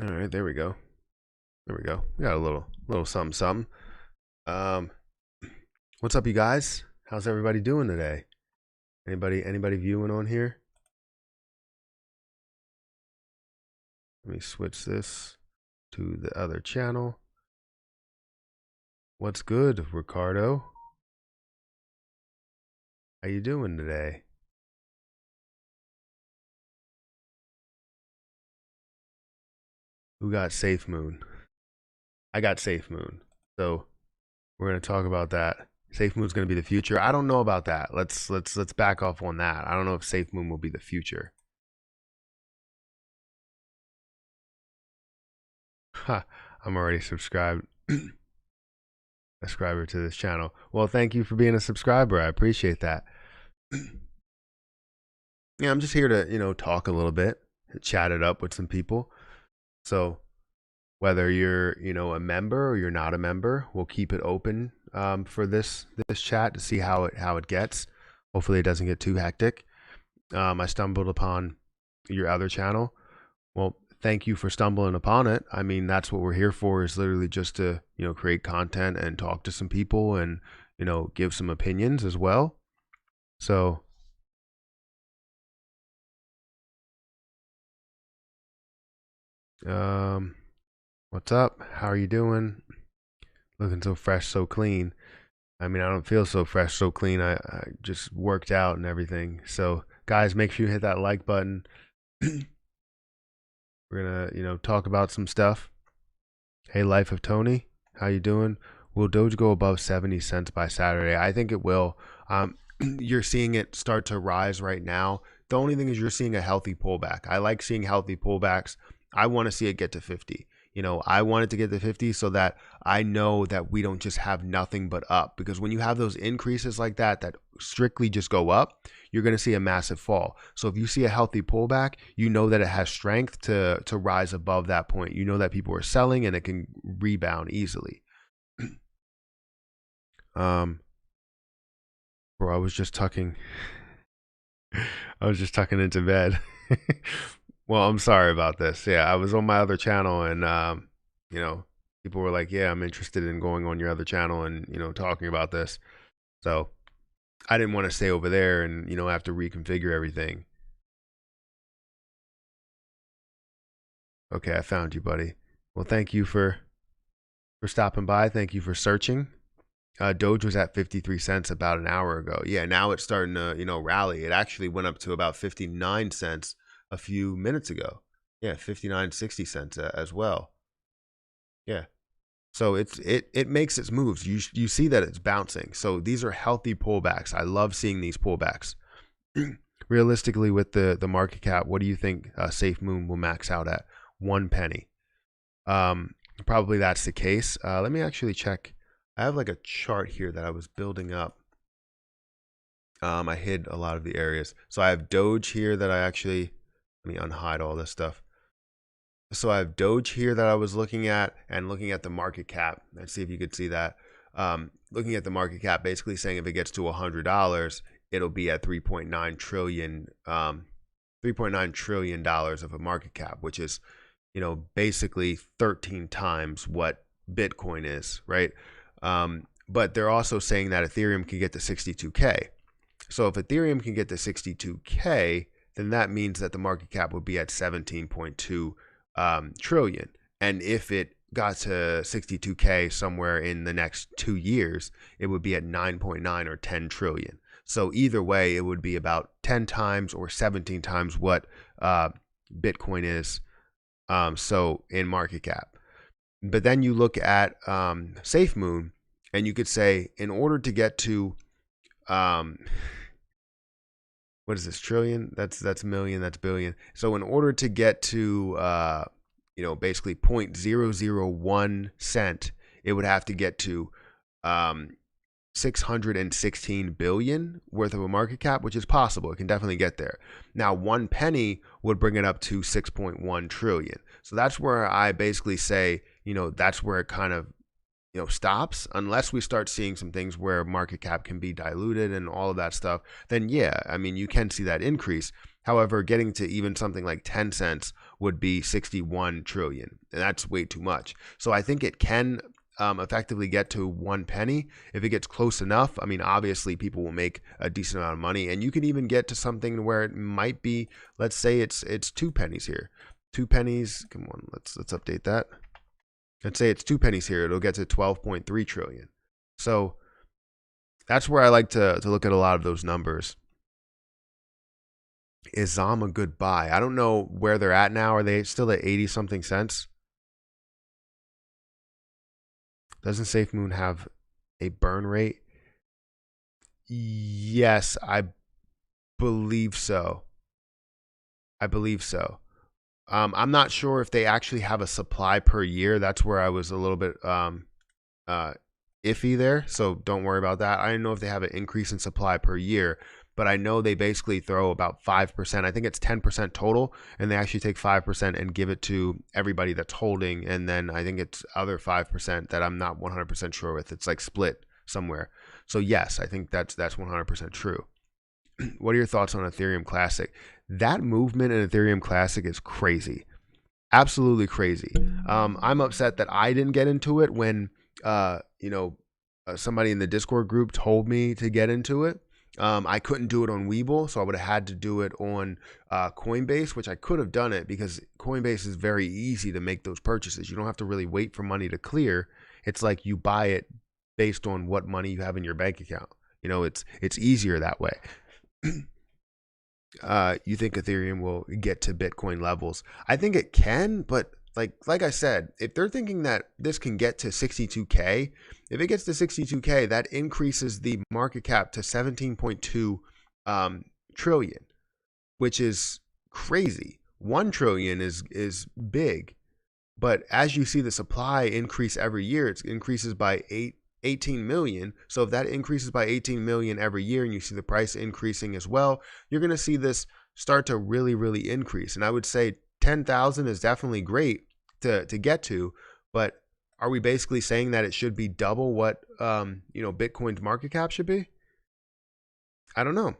All right, there we go. There we go. We got a little something, something. Um, what's up, you guys? How's everybody doing today? Anybody viewing on here? Let me switch this to the other channel. What's good, Ricardo? How you doing today? Who got Safemoon? I got Safemoon. So we're gonna talk about that. Safemoon's gonna be the future. I don't know about that. Let's back off on that. I don't know if Safemoon will be the future. Ha, I'm already subscribed. Subscriber to this channel. Well, thank you for being a subscriber. I appreciate that. Yeah, I'm just here to, talk a little bit, chat it up with some people. So whether you're, a member or you're not a member, we'll keep it open for this chat to see how it gets. Hopefully it doesn't get too hectic. I stumbled upon your other channel. Well, thank you for stumbling upon it. I mean, that's what we're here for, is literally just to, create content and talk to some people and, give some opinions as well. So what's up? How are you doing? Looking so fresh, so clean. I mean, I don't feel so fresh, so clean. I just worked out and everything. So guys, make sure you hit that like button. We're gonna, talk about some stuff. Hey, Life of Tony, how you doing? Will Doge go above 70 cents by Saturday? I think it will. You're seeing it start to rise right now. The only thing is you're seeing a healthy pullback. I like seeing healthy pullbacks. I want to see it get to 50. I want it to get to 50 so that I know that we don't just have nothing but up. Because when you have those increases like that strictly just go up, you're going to see a massive fall. So if you see a healthy pullback, you know that it has strength to rise above that point. You know that people are selling and it can rebound easily. Bro, I was just tucking into bed. Well, I'm sorry about this. Yeah, I was on my other channel and people were like, "Yeah, I'm interested in going on your other channel and, talking about this." So, I didn't want to stay over there and, have to reconfigure everything. Okay, I found you, buddy. Well, thank you for stopping by. Thank you for searching. Doge was at 53 cents about an hour ago. Yeah, now it's starting to, rally. It actually went up to about 59 cents a few minutes ago. Yeah, 59.60 as well. Yeah. So it makes its moves. You see that it's bouncing. So these are healthy pullbacks. I love seeing these pullbacks. Realistically, with the market cap, what do you think Safemoon will max out at? 1 penny. Probably that's the case. Let me actually check. I have like a chart here that I was building up. I hid a lot of the areas. So I have Doge here that I actually, let me unhide all this stuff. So I have Doge here that I was looking at and looking at the market cap. Let's see if you could see that. Looking at the market cap, basically saying if it gets to $100, it'll be at 3.9 trillion, $3.9 trillion of a market cap, which is, basically 13 times what Bitcoin is, right? But they're also saying that Ethereum can get to 62K. So if Ethereum can get to 62K, then that means that the market cap would be at 17.2 trillion. And if it got to 62K somewhere in the next 2 years, it would be at 9.9 or 10 trillion. So either way, it would be about 10 times or 17 times what Bitcoin is. So in market cap. But then you look at Safemoon, and you could say, in order to get to what is this, trillion? That's million, that's billion. So in order to get to basically 0.001 cent, it would have to get to 616 billion worth of a market cap, which is possible. It can definitely get there. Now, 1 penny would bring it up to 6.1 trillion. So that's where I basically say, that's where it kind of, stops, unless we start seeing some things where market cap can be diluted and all of that stuff. Then yeah, I mean, you can see that increase. However, getting to even something like 10 cents would be 61 trillion, and that's way too much. So I think it can effectively get to 1 penny if it gets close enough. I mean, obviously people will make a decent amount of money, and you can even get to something where it might be, let's say it's 2 pennies here. 2 pennies, come on, let's update that. Let's say it's 2 pennies here, it'll get to 12.3 trillion. So that's where I like to look at a lot of those numbers. Is ZOM a good buy? I don't know where they're at now. Are they still at 80 something cents? Doesn't Safemoon have a burn rate? Yes, I believe so. I believe so. I'm not sure if they actually have a supply per year. That's where I was a little bit iffy there. So don't worry about that. I don't know if they have an increase in supply per year, but I know they basically throw about 5%. I think it's 10% total, and they actually take 5% and give it to everybody that's holding. And then I think it's other 5% that I'm not 100% sure with. It's like split somewhere. So yes, I think that's 100% true. What are your thoughts on Ethereum Classic? That movement in Ethereum Classic is crazy. Absolutely crazy. I'm upset that I didn't get into it when, somebody in the Discord group told me to get into it. I couldn't do it on Webull, so I would have had to do it on Coinbase, which I could have done it because Coinbase is very easy to make those purchases. You don't have to really wait for money to clear. It's like you buy it based on what money you have in your bank account. It's easier that way. You think Ethereum will get to Bitcoin levels? I think it can, but like I said, if they're thinking that this can get to 62K, if it gets to 62K, that increases the market cap to 17.2 trillion, which is crazy. 1 trillion is big, but as you see the supply increase every year, it increases by 18 million. So if that increases by 18 million every year and you see the price increasing as well, you're going to see this start to really, really increase. And I would say 10,000 is definitely great to get to, but are we basically saying that it should be double what, Bitcoin's market cap should be? I don't know.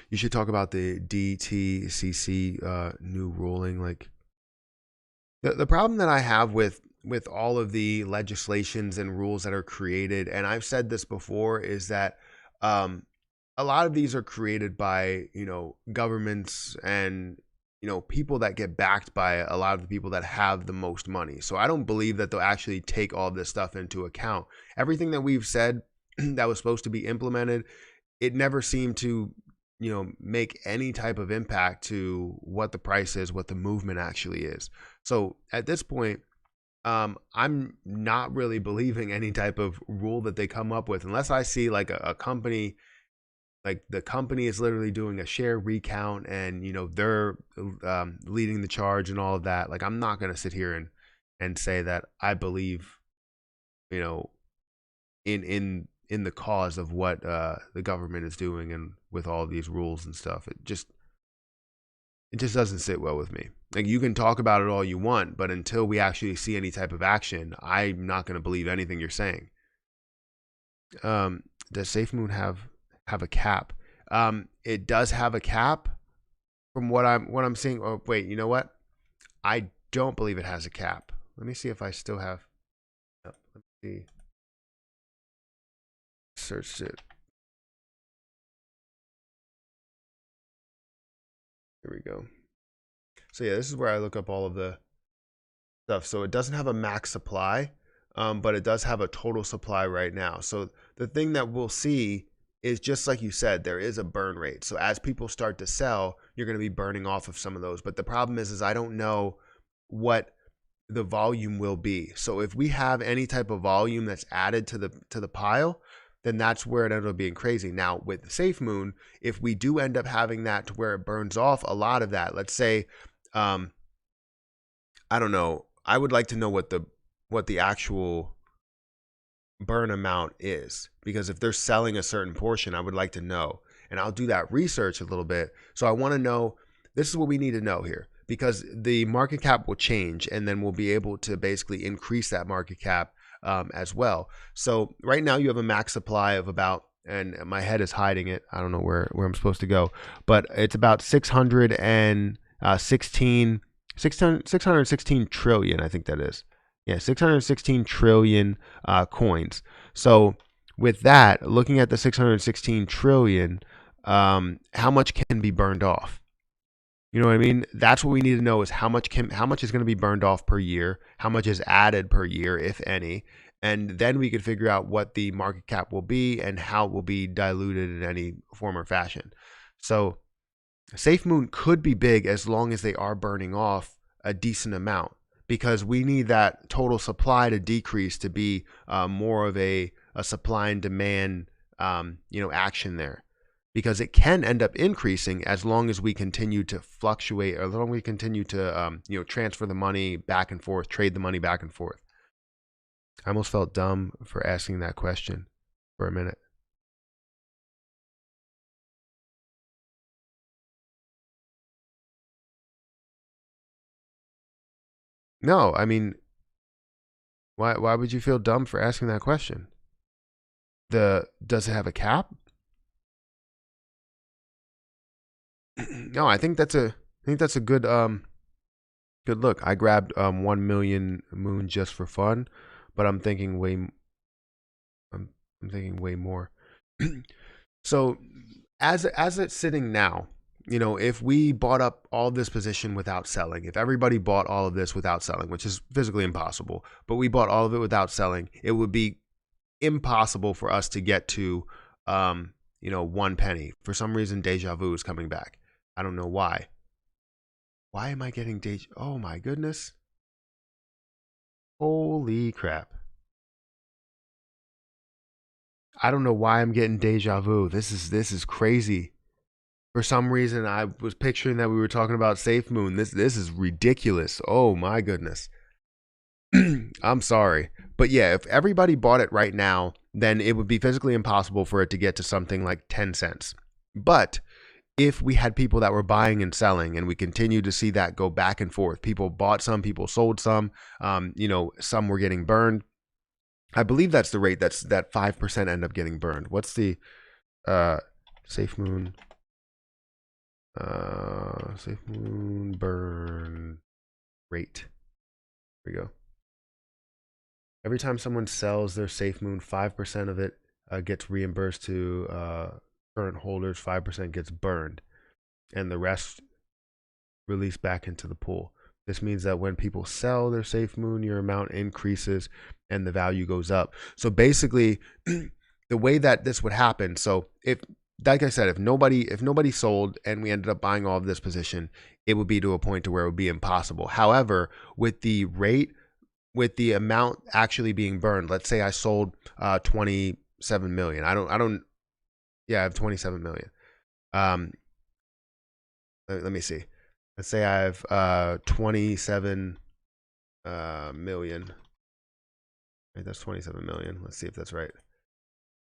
You should talk about the DTCC new ruling. Like, the problem that I have with all of the legislations and rules that are created, and I've said this before, is that a lot of these are created by, governments and, people that get backed by a lot of the people that have the most money. So I don't believe that they'll actually take all this stuff into account. Everything that we've said that was supposed to be implemented, it never seemed to, make any type of impact to what the price is, what the movement actually is. So at this point, I'm not really believing any type of rule that they come up with unless I see like a company, like the company is literally doing a share recount and, they're leading the charge and all of that. Like, I'm not going to sit here and say that I believe, in the cause of what the government is doing and with all these rules and stuff. It just doesn't sit well with me. Like, you can talk about it all you want, but until we actually see any type of action, I'm not going to believe anything you're saying. Does Safemoon have a cap? It does have a cap from what I'm seeing. Oh wait, you know what? I don't believe it has a cap. Let me see if I still have. Let me see. Searched it. Here we go. So yeah, this is where I look up all of the stuff. So it doesn't have a max supply, but it does have a total supply right now. So the thing that we'll see is, just like you said, there is a burn rate. So as people start to sell, you're going to be burning off of some of those. But the problem is I don't know what the volume will be. So if we have any type of volume that's added to the pile, then that's where it ended up being crazy. Now with the Safemoon, if we do end up having that to where it burns off a lot of that, let's say, I don't know, I would like to know what the actual burn amount is, because if they're selling a certain portion, I would like to know, and I'll do that research a little bit. So I want to know, this is what we need to know here, because the market cap will change, and then we'll be able to basically increase that market cap as well. So right now you have a max supply of about, and my head is hiding it, I don't know where I'm supposed to go, but it's about 616 trillion, I think that is. Yeah, 616 trillion coins. So with that, looking at the 616 trillion, how much can be burned off? You know what I mean? That's what we need to know, is how much is going to be burned off per year, how much is added per year, if any, and then we could figure out what the market cap will be and how it will be diluted in any form or fashion. So Safemoon could be big as long as they are burning off a decent amount, because we need that total supply to decrease to be more of a supply and demand action there, because it can end up increasing as long as we continue to fluctuate, or as long as we continue to transfer the money back and forth, trade the money back and forth. I almost felt dumb for asking that question for a minute. No, I mean, why would you feel dumb for asking that question? Does it have a cap? No, I think that's a good good look. I grabbed 1 million moon just for fun, but I'm thinking I'm thinking way more. So as it's sitting now, if we bought up all this position without selling, if everybody bought all of this without selling, which is physically impossible, but we bought all of it without selling, it would be impossible for us to get to 1 penny. For some reason, deja vu is coming back. I don't know why. Why am I getting deja? Oh my goodness. Holy crap. I don't know why I'm getting deja vu. This is crazy. For some reason, I was picturing that we were talking about Safemoon. This is ridiculous. Oh my goodness. I'm sorry. But yeah, if everybody bought it right now, then it would be physically impossible for it to get to something like 10 cents. But if we had people that were buying and selling, and we continue to see that go back and forth, people bought some, people sold some, some were getting burned. I believe that's the rate, that 5% end up getting burned. What's the Safemoon burn rate? Here we go. Every time someone sells their Safemoon, 5% of it gets reimbursed to current holders, 5% gets burned, and the rest released back into the pool. This means that when people sell their Safemoon, your amount increases and the value goes up. So basically, the way that this would happen, so if, like I said, if nobody sold and we ended up buying all of this position, it would be to a point to where it would be impossible. However, with the rate, with the amount actually being burned, let's say I sold 27 million. I have 27 million. Let me see. Let's say I have 27 million. Right, that's 27 million. Let's see if that's right.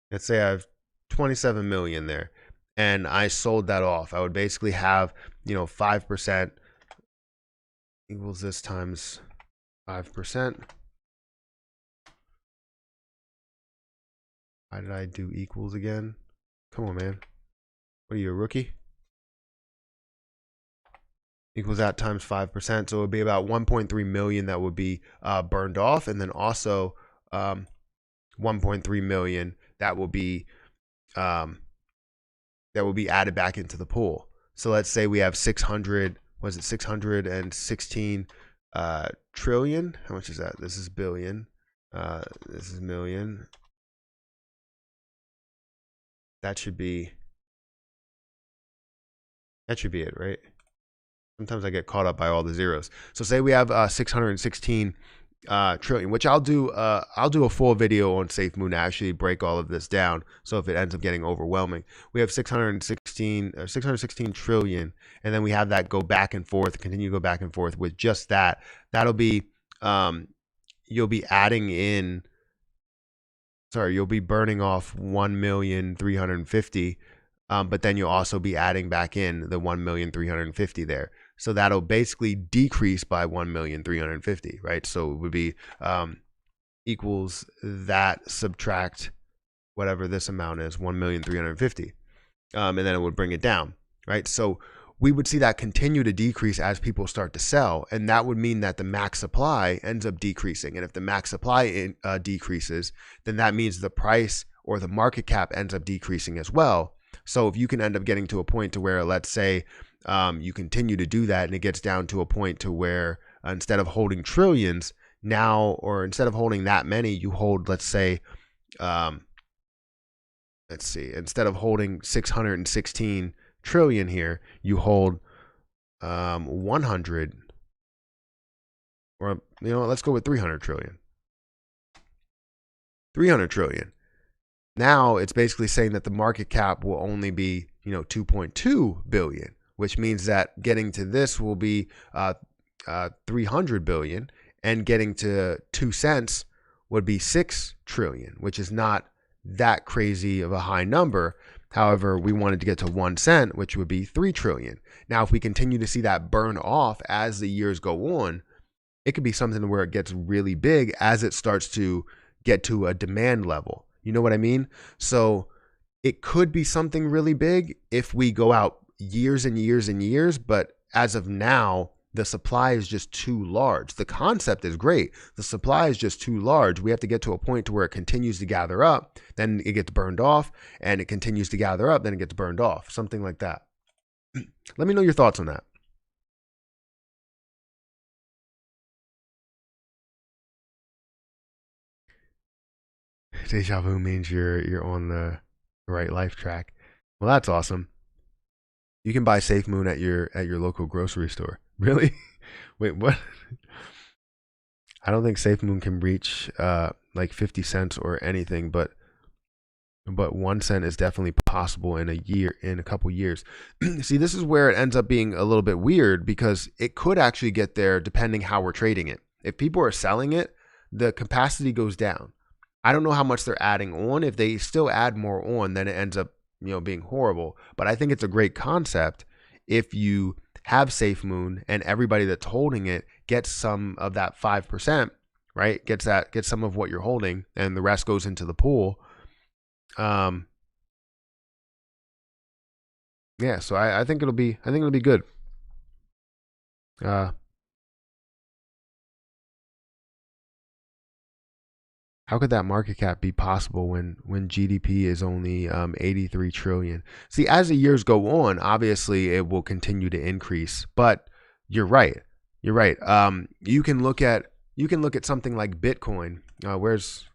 Let's say I have 27 million there, and I sold that off. I would basically have 5% equals this times 5%. Why did I do equals again? Come on, man. What are you, a rookie? Equals that times 5%. So it would be about 1.3 million that would be burned off, and then also 1.3 million that will be added back into the pool. So let's say we have 616 trillion. How much is that? This is billion. This is million. That should be it, right? Sometimes I get caught up by all the zeros. So say we have 616 trillion, which I'll do a full video on Safemoon to actually break all of this down. So if it ends up getting overwhelming, we have 616 trillion, and then we have that go back and forth, continue to go back and forth with just that. That'll be you'll be adding in. Sorry, you'll be burning off 1,350,000, but then you'll also be adding back in the 1,350,000 there. So that'll basically decrease by 1,350,000, right? So it would be equals that subtract whatever this amount is, 1,350,000. And then it would bring it down, right? So we would see that continue to decrease as people start to sell. And that would mean that the max supply ends up decreasing. And if the max supply decreases, then that means the price or the market cap ends up decreasing as well. So if you can end up getting to a point to where, let's say, you continue to do that and it gets down to a point to where instead of holding trillions now, or instead of holding that many, you hold, let's see, instead of holding 616 trillion here, you hold 100, or let's go with 300 trillion. 300 trillion. Now it's basically saying that the market cap will only be 2.2 billion, which means that getting to this will be 300 billion, and getting to 2 cents would be 6 trillion, which is not that crazy of a high number. However, we wanted to get to 1 cent, which would be 3 trillion. Now, if we continue to see that burn off as the years go on, it could be something where it gets really big as it starts to get to a demand level. You know what I mean? So it could be something really big if we go out years and years and years, but as of now, the supply is just too large. The concept is great. The supply is just too large. We have to get to a point to where it continues to gather up, then it gets burned off, and it continues to gather up, then it gets burned off, something like that. Let me know your thoughts on that. Deja vu means you're on the right life track. Well, that's awesome. You can buy Safemoon at your local grocery store. Really? Wait, what? I don't think Safemoon can reach like 50 cents or anything, but 1 cent is definitely possible in a couple years. See, this is where it ends up being a little bit weird, because it could actually get there depending how we're trading it. If people are selling it, the capacity goes down. I don't know how much they're adding on. If they still add more on, then it ends up being horrible. But I think it's a great concept if you have Safemoon and everybody that's holding it gets some of that 5%, right? Gets some of what you're holding, and the rest goes into the pool. Yeah, so I think it'll be good. How could that market cap be possible when GDP is only 83 trillion? See, as the years go on, obviously it will continue to increase. But you're right. You're right. You can look at something like Bitcoin. Where's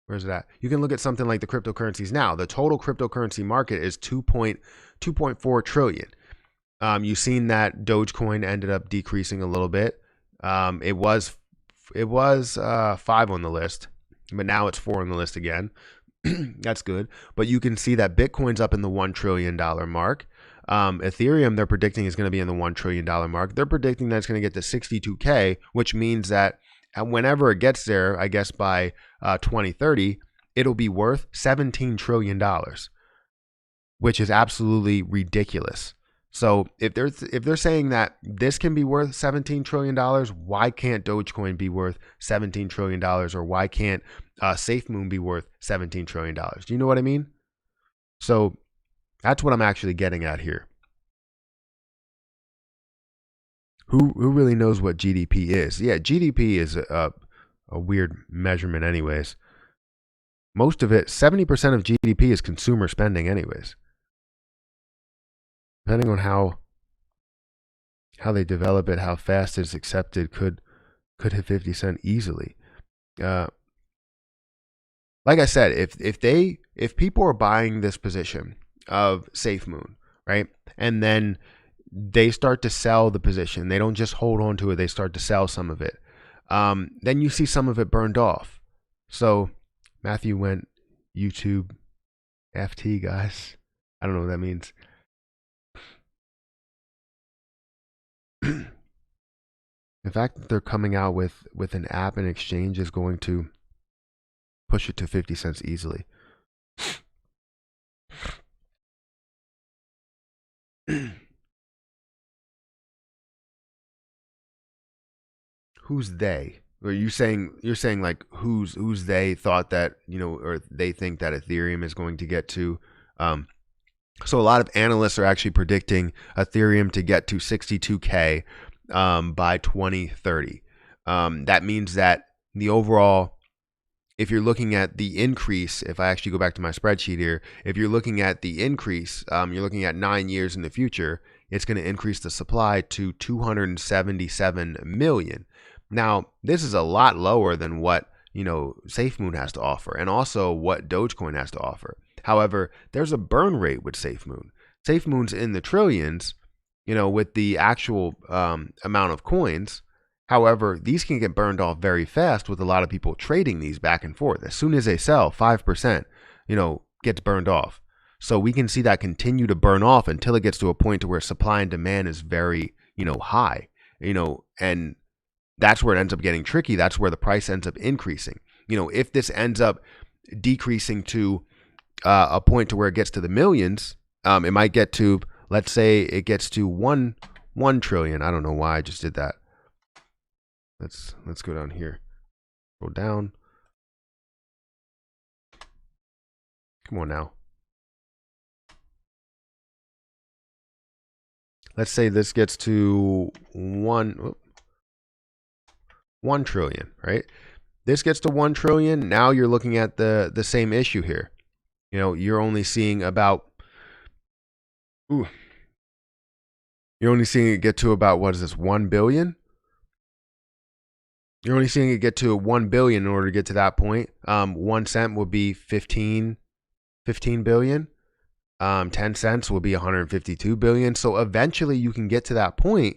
it at? You can look at something like the cryptocurrencies now. The total cryptocurrency market is 2.4 trillion. You've seen that Dogecoin ended up decreasing a little bit. It was 5 on the list, but now it's 4 on the list again. That's good. But you can see that Bitcoin's up in the $1 trillion mark. Ethereum, they're predicting is going to be in the $1 trillion mark. They're predicting that it's going to get to 62K, which means that whenever it gets there, I guess by 2030, it'll be worth $17 trillion, which is absolutely ridiculous. So if they're saying that this can be worth $17 trillion, why can't Dogecoin be worth $17 trillion, or why can't Safemoon be worth $17 trillion? Do you know what I mean? So that's what I'm actually getting at here. Who really knows what GDP is? Yeah, GDP is a weird measurement anyways. Most of it, 70% of GDP is consumer spending anyways. Depending on how they develop it, how fast it's accepted, could hit 50 cent easily. Like I said, if people are buying this position of Safemoon, right, and then they start to sell the position, they don't just hold on to it, they start to sell some of it, then you see some of it burned off. So Matthew went YouTube FT, guys. I don't know what that means. The fact that they're coming out with an app and exchange is going to push it to 50 cents easily. Who's they? Or you're saying like who's they thought that, or they think that Ethereum is going to get to. So a lot of analysts are actually predicting Ethereum to get to 62K by 2030. That means that the overall, if you're looking at the increase, if I actually go back to my spreadsheet here, if you're looking at the increase, you're looking at 9 years in the future, it's going to increase the supply to 277 million. Now, this is a lot lower than what, Safemoon has to offer, and also what Dogecoin has to offer. However, there's a burn rate with Safemoon. Safemoon's in the trillions, with the actual amount of coins. However, these can get burned off very fast with a lot of people trading these back and forth. As soon as they sell, 5%, gets burned off. So we can see that continue to burn off until it gets to a point to where supply and demand is very, high, and that's where it ends up getting tricky. That's where the price ends up increasing. If this ends up decreasing to a point to where it gets to the millions, it might get to, let's say it gets to 1 trillion. I don't know why I just did that. Let's go down here. Go down. Come on now. Let's say this gets to 1 trillion, right? This gets to 1 trillion. Now you're looking at the same issue here. You're only seeing about, you're only seeing it get to about, what is this, 1 billion? You're only seeing it get to 1 billion in order to get to that point. 1 cent would be 15 billion. 10 cents will be 152 billion. So eventually you can get to that point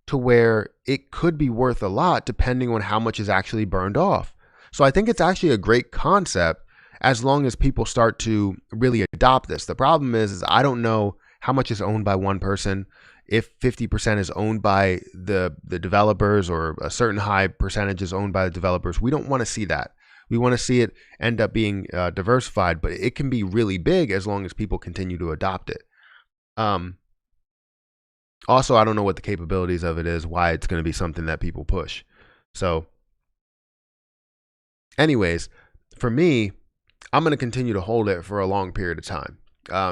to where it could be worth a lot depending on how much is actually burned off. So I think it's actually a great concept as long as people start to really adopt this. The problem is I don't know how much is owned by one person. If 50% is owned by the developers, or a certain high percentage is owned by the developers, we don't want to see that. We want to see it end up being diversified, but it can be really big as long as people continue to adopt it. Also, I don't know what the capabilities of it is, why it's going to be something that people push. So anyways, for me, I'm going to continue to hold it for a long period of time.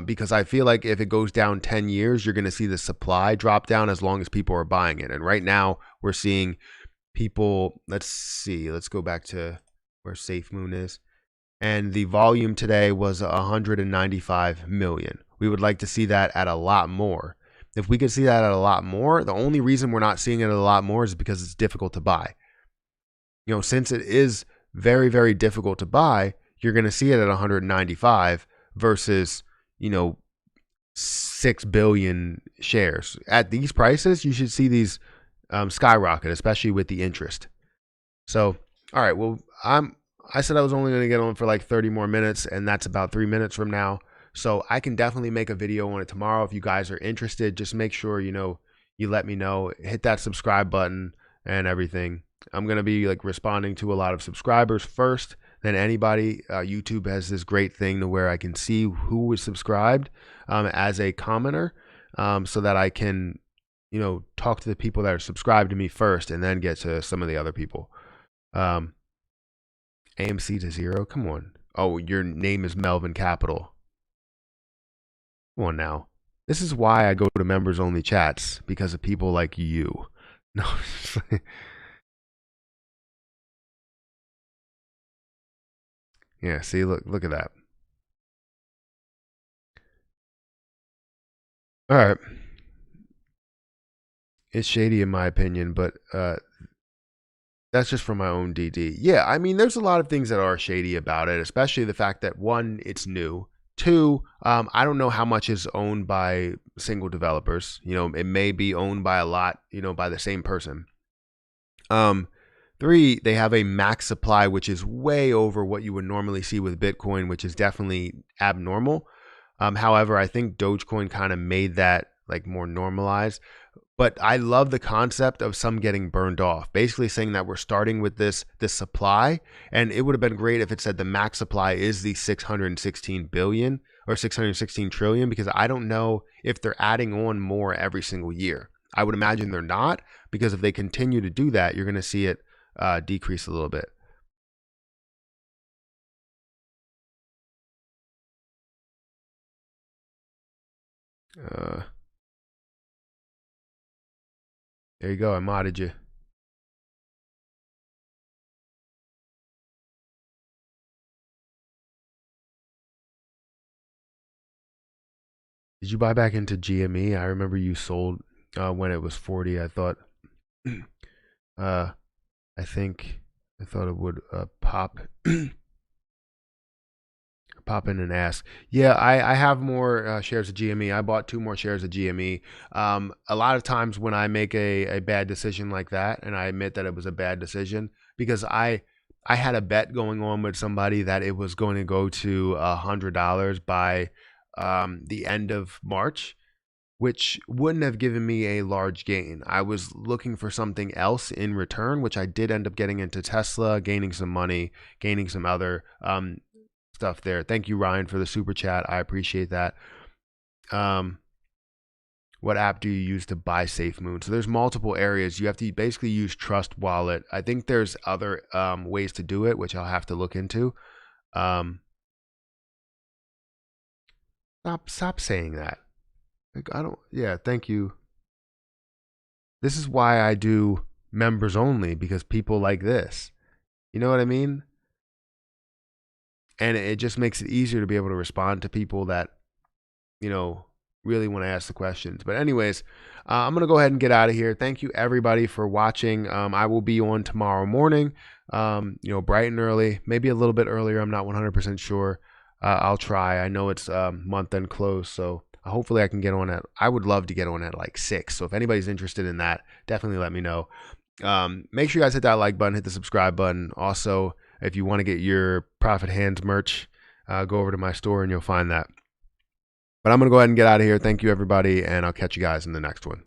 Because I feel like if it goes down 10 years, you're going to see the supply drop down as long as people are buying it. And right now we're seeing people, let's go back to where Safemoon is. And the volume today was 195 million. We would like to see that at a lot more. If we could see that at a lot more, the only reason we're not seeing it at a lot more is because it's difficult to buy. Since it is very, very difficult to buy, you're going to see it at 195 versus 6 billion shares. At these prices, you should see these skyrocket, especially with the interest. So, all right, well, I said I was only going to get on for like 30 more minutes, and that's about 3 minutes from now. So I can definitely make a video on it tomorrow. If you guys are interested, just make sure, you let me know, hit that subscribe button and everything. I'm going to be like responding to a lot of subscribers first than anybody. YouTube has this great thing to where I can see who is subscribed as a commenter, so that I can, talk to the people that are subscribed to me first and then get to some of the other people. AMC to 0. Come on. Oh, your name is Melvin Capital. Come on now. This is why I go to members only chats, because of people like you. No. Yeah, see, look at that. All right. It's shady in my opinion, but that's just from my own DD. Yeah, I mean, there's a lot of things that are shady about it, especially the fact that, one, it's new. Two, I don't know how much is owned by single developers. It may be owned by a lot, by the same person. 3, they have a max supply, which is way over what you would normally see with Bitcoin, which is definitely abnormal. However, I think Dogecoin kind of made that like more normalized. But I love the concept of some getting burned off, basically saying that we're starting with this supply. And it would have been great if it said the max supply is the 616 billion or 616 trillion, because I don't know if they're adding on more every single year. I would imagine they're not, because if they continue to do that, you're going to see it decrease a little bit. There you go. I modded you. Did you buy back into GME? I remember you sold when it was 40. I thought, I thought it would pop in and ask. Yeah, I have more shares of GME. I bought 2 more shares of GME. A lot of times when I make a bad decision like that, and I admit that it was a bad decision, because I had a bet going on with somebody that it was going to go to $100 by the end of March, which wouldn't have given me a large gain. I was looking for something else in return, which I did end up getting into Tesla, gaining some money, gaining some other stuff there. Thank you, Ryan, for the super chat. I appreciate that. What app do you use to buy Safemoon? So there's multiple areas. You have to basically use Trust Wallet. I think there's other ways to do it, which I'll have to look into. Stop saying that. Like, I don't. Yeah, thank you. This is why I do members only, because people like this. You know what I mean? And it just makes it easier to be able to respond to people that, you know, really want to ask the questions. But anyways, I'm going to go ahead and get out of here. Thank you everybody for watching. I will be on tomorrow morning, you know, bright and early, maybe a little bit earlier. I'm not 100% sure. I'll try. I know it's month end close, so hopefully I can get on at, I would love to get on at like 6. So if anybody's interested in that, definitely let me know. Make sure you guys hit that like button, hit the subscribe button. Also, if you want to get your Profit Hands merch, go over to my store and you'll find that. But I'm going to go ahead and get out of here. Thank you, everybody, and I'll catch you guys in the next one.